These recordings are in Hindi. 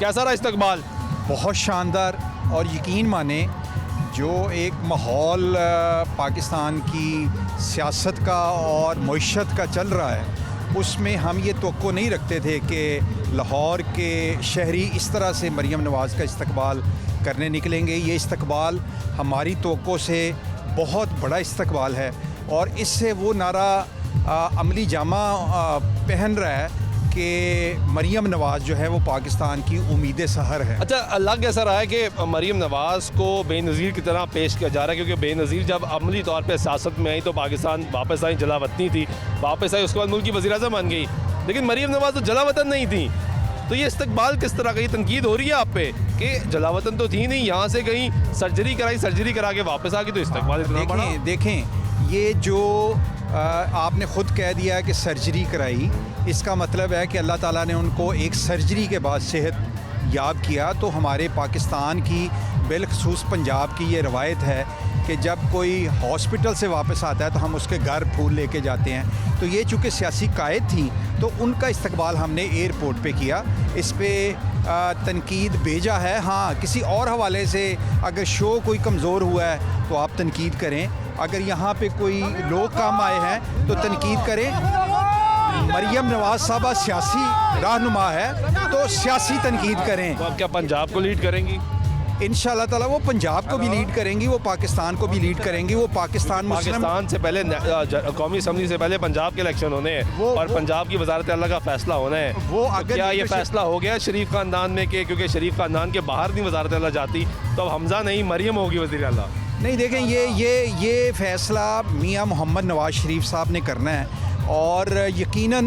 कैसा रहा इस्तकबाल? बहुत शानदार। और यकीन माने जो एक माहौल पाकिस्तान की सियासत का और मईशत का चल रहा है, उसमें हम ये तवक्को नहीं रखते थे कि लाहौर के शहरी इस तरह से मरीम नवाज़ का इस्तकबाल करने निकलेंगे। ये इस्तकबाल हमारी तवक्को से बहुत बड़ा इस्तकबाल है और इससे वो नारा अमली जामा पहन रहा है कि मरीम नवाज़ जो है वो पाकिस्तान की उम्मीद सहर है। अच्छा, लग ऐसा रहा है कि मरीम नवाज़ को बेनज़ीर की तरह पेश किया जा रहा है, क्योंकि बेनज़ीर जब अमली तौर पर सियासत में आई तो पाकिस्तान वापस आई, जलावतनी थी, वापस आई, उसके बाद मुल्क की वज़ीर-ए-आज़म बन गई, लेकिन मरीम नवाज़ तो जलावतन नहीं थी। तो ये इस्तकबाल किस तरह का, ये तनकीद हो रही है आप पे कि जलावतन तो थी नहीं, यहाँ से कहीं सर्जरी कराई, सर्जरी करा के वापस आ गई, तो इस्तकबाल इतना बड़ा। देखें ये जो आपने ख़ुद कह दिया है कि सर्जरी कराई, इसका मतलब है कि अल्लाह ताला ने उनको एक सर्जरी के बाद सेहत याब किया। तो हमारे पाकिस्तान की बिलखसूस पंजाब की ये रवायत है कि जब कोई हॉस्पिटल से वापस आता है तो हम उसके घर फूल लेके जाते हैं। तो ये चूँकि सियासी कायद थी तो उनका इस्तकबाल हमने एयरपोर्ट पे किया। इस पर तनकीद भेजा है। हाँ, किसी और हवाले से अगर शो कोई कमज़ोर हुआ है तो आप तनकीद करें, अगर यहाँ पे कोई लोग काम आए हैं तो तनकीद करें। मरीम नवाज़ साहबा सियासी रहनुमा है तो सियासी तनकीद करें। तो आप क्या पंजाब को लीड करेंगी? इंशाअल्लाह ताला वो पंजाब को भी लीड करेंगी, वो पाकिस्तान को भी लीड करेंगी। वो पाकिस्तान से पहले कौमी असम्बली से पहले पंजाब के इलेक्शन होने हैं और पंजाब की वजारत अल्लाह का फैसला होना है। वो अगर क्या ये फैसला हो गया शरीफ खानदान में कि क्योंकि शरीफ खानदान के बाहर नहीं वजारत अल्लाह जाती तो अब हमजा नहीं मरीम होगी वज़ीर आला? नहीं, देखें ये फ़ैसला मियाँ मोहम्मद नवाज़ शरीफ साहब ने करना है और यकीनन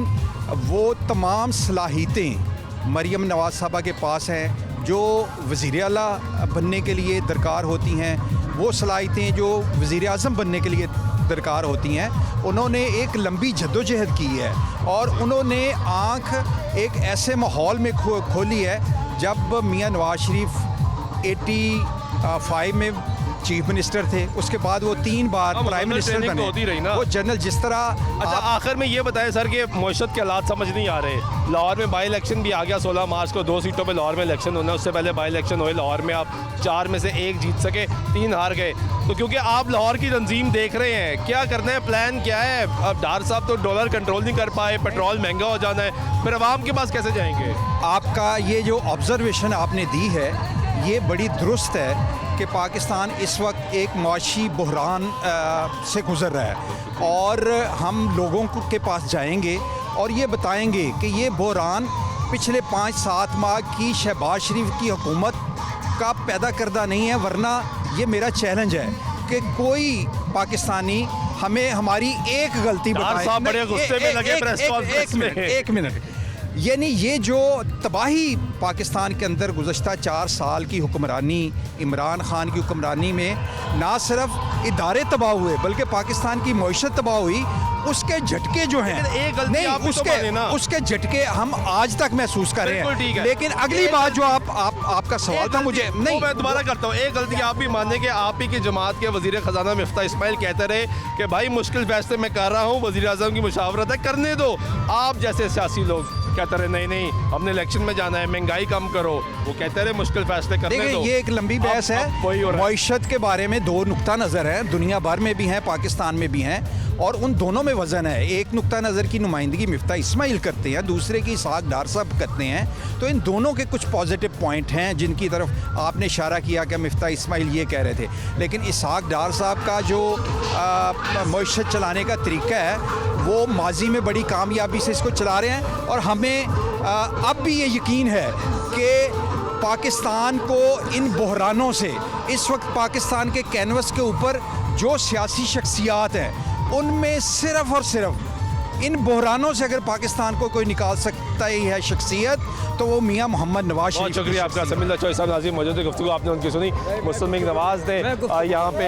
वो तमाम सलाहियतें मरीम नवाज़ साहबा के पास हैं जो वज़ीर आला बनने के लिए दरकार होती हैं, वो सलाहियतें जो वज़ीर आज़म बनने के लिए दरकार होती हैं। उन्होंने एक लंबी जद्दोजहद की है और उन्होंने आँख एक ऐसे माहौल में खोली है जब मियाँ नवाज़ शरीफ 85 में चीफ मिनिस्टर थे, उसके बाद वो 3 बार प्राइम मिनिस्टर बने। होती रही ना वो जनरल जिस तरह। अच्छा, आखिर में ये बताएं सर कि मईशत के हालात समझ नहीं आ रहे। लाहौर में बाई इलेक्शन भी आ गया, 16 मार्च को 2 सीटों पे लाहौर में इलेक्शन होना है। उससे पहले बाई इलेक्शन हुए लाहौर में, आप 4 में से 1 जीत सके, 3 हार गए। तो क्योंकि आप लाहौर की तंजीम देख रहे हैं, क्या करना है, प्लान क्या है? अब डार साहब तो डॉलर कंट्रोल नहीं कर पाए, पेट्रोल महंगा हो जाना है, फिर अवाम के पास कैसे जाएंगे? आपका ये जो ऑब्जर्वेशन आपने दी है ये बड़ी दुरुस्त है कि पाकिस्तान इस वक्त एक मुआशी बहरान से गुज़र रहा है और हम लोगों के पास जाएंगे और ये बताएंगे कि ये बहरान पिछले 5-7 माह की शहबाज शरीफ की हुकूमत का पैदा करदा नहीं है। वरना ये मेरा चैलेंज है कि कोई पाकिस्तानी हमें हमारी एक गलती बताए। बड़े गुस्से में लगे प्रेस कॉन्फ्रेंस में। एक मिनट, यानी ये जो तबाही पाकिस्तान के अंदर गुज़श्ता 4 साल की हुक्मरानी, इमरान खान की हुक्मरानी में ना सिर्फ इदारे तबाह हुए बल्कि पाकिस्तान की मईशत तबाह हुई, उसके झटके जो हैं नहीं, उसके झटके हम आज तक महसूस कर रहे हैं। लेकिन अगली बात जो आपका सवाल था मुझे नहीं, मैं दोबारा करता हूँ। एक गलती आप भी माने कि आप ही की जमात के वज़ीर ख़जाना मिफ्ता इस्माइल कहते रहे कि भाई मुश्किल फैसले मैं कर रहा हूँ, वज़ीर आज़म की मुशावरत है, करने दो। आप जैसे सियासी लोग कहते रहे नहीं हमने इलेक्शन में जाना है, महंगाई कम करो, वो कहते रहे मुश्किल फैसले करने दो। ये एक लंबी बहस है। मईशत के बारे में 2 नुक्ता नज़र हैं, दुनिया भर में भी हैं, पाकिस्तान में भी हैं और उन दोनों में वज़न है। एक नुक्ता नज़र की नुमाइंदगी मिफ्ता इस्माइल करते हैं, दूसरे की इसहाक डार साहब करते हैं। तो इन दोनों के कुछ पॉजिटिव पॉइंट हैं जिनकी तरफ आपने इशारा किया कि मिफ्ता इस्माइल ये कह रहे थे। लेकिन इसहाक डार साहब का जो मईशत चलाने का तरीका है वो माजी में बड़ी कामयाबी से इसको चला रहे हैं और हमें अब भी ये यकीन है कि पाकिस्तान को इन बहरानों से, इस वक्त पाकिस्तान के कैनवस के ऊपर जो सियासी शख्सियात हैं उनमें सिर्फ़ और सिर्फ इन बहरानों से अगर पाकिस्तान को कोई निकाल सकता ही है शख्सियत तो वो मियाँ मोहम्मद नवाज शरीफ। बहुत शुक्रिया आपका। समील्ला चौधरी साहब नाज़रीन मौजूद है, गुफ्तगू आपने उनकी सुनी। मुस्लिम लीग नवाज़ ने यहाँ पे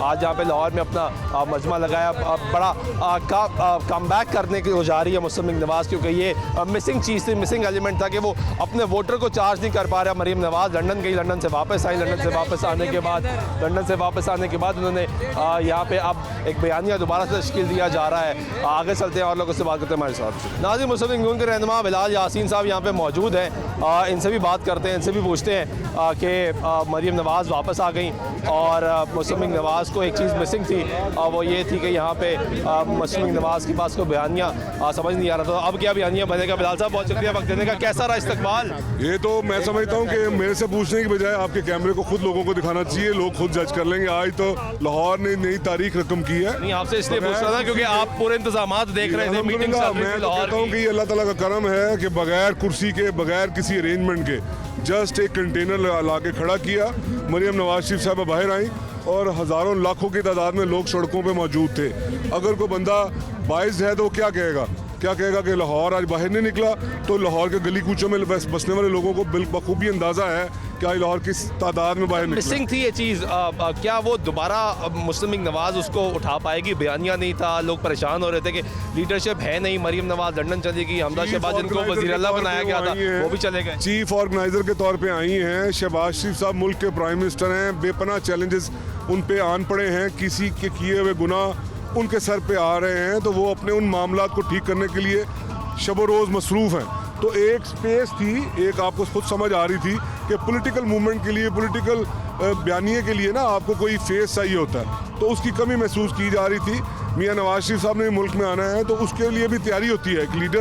आज यहाँ पे लाहौर में अपना मजमा लगाया। बड़ा कम बैक करने की हो जा रही है मुस्लिम लीग नवाज़, क्योंकि ये मिसिंग चीज़ थी, मिसिंग एलिमेंट था कि वो अपने वोटर को चार्ज नहीं कर पा रहा। मरीम नवाज़ लंदन गई, लंदन से वापस आई, लंदन से वापस आने के बाद उन्होंने यहाँ पे अब एक बयानिया दोबारा से तश्कील दिया जा रहा है। आगे चलते हैं और लोगों से बात करते हैं हमारे साथ। नाज़रीन मुस्लिम लीग नून के रहनुमा बिलाल यासीन साहब यहाँ पे मौजूद हैं। इनसे भी बात करते हैं, इनसे भी पूछते हैं कि मरीम नवाज़ वापस आ गई और मुस्लिम लीग नवाज़ को एक चीज़ मिसिंग थी, वो ये थी कि यहाँ पे मुस्लिम लीग नवाज़ के पास कोई बयानिया समझ नहीं आ रहा था। अब क्या बयानिया बनेगा? बिलाल साहब बहुत शुक्रिया वक्त देने का। कैसा रहा इस्तकबाल? ये तो मैं समझता हूँ कि मेरे से पूछने की बजाय आपके कैमरे को खुद लोगों को दिखाना चाहिए, लोग खुद जज कर लेंगे। आज तो लाहौर ने नई तारीख रकम की है। नहीं, आपसे इसलिए पूछ रहा था क्योंकि आप पूरे इंतजामात देख रहे थे, मीटिंग चल रही थी मैं लाहौर कहता हूँ की। कि ये अल्लाह ताला का करम है कि बगैर कुर्सी के, बगैर किसी अरेंजमेंट के, जस्ट एक कंटेनर ला के खड़ा किया। मरीम नवाज शरीफ साहब बाहर आई और हज़ारों लाखों की तादाद में लोग सड़कों पे मौजूद थे। अगर कोई बंदा बाइज़ है तो वो क्या कहेगा कि लाहौर आज बाहर नहीं निकला? तो लाहौर के गली कूचों में बसने वाले लोगों को बखूबी अंदाज़ा है कि आज लाहौर किस तादाद में बाहर निकला। मिसिंग थी ये चीज़, क्या वो दोबारा मुस्लिम लीग नवाज़ उसको उठा पाएगी? बयानिया नहीं था, लोग परेशान हो रहे थे कि लीडरशिप है नहीं, मरीम नवाज़ लंदन चली गई, हमदा शहबाज जिनको वज़ीर आला बनाया गया था वो भी चले गए। चीफ ऑर्गेनाइजर के तौर पे आई हैं। शहबाज शरीफ साहब मुल्क के प्राइम मिनिस्टर हैं, बेपनाह चैलेंजेस उन पे आन पड़े हैं, किसी के किए हुए गुनाह उनके सर पे आ रहे हैं, तो वो अपने उन मामलात को ठीक करने के लिए शब रोज़ मसरूफ़ हैं। तो एक स्पेस थी, एक आपको खुद समझ आ रही थी कि पॉलिटिकल मूवमेंट के लिए, पॉलिटिकल बयानिए के लिए ना आपको कोई फेस चाहिए होता है, तो उसकी कमी महसूस की जा रही थी। मियां नवाज शरीफ साहब ने मुल्क में आना है तो उसके लिए भी तैयारी होती है। एक लीडर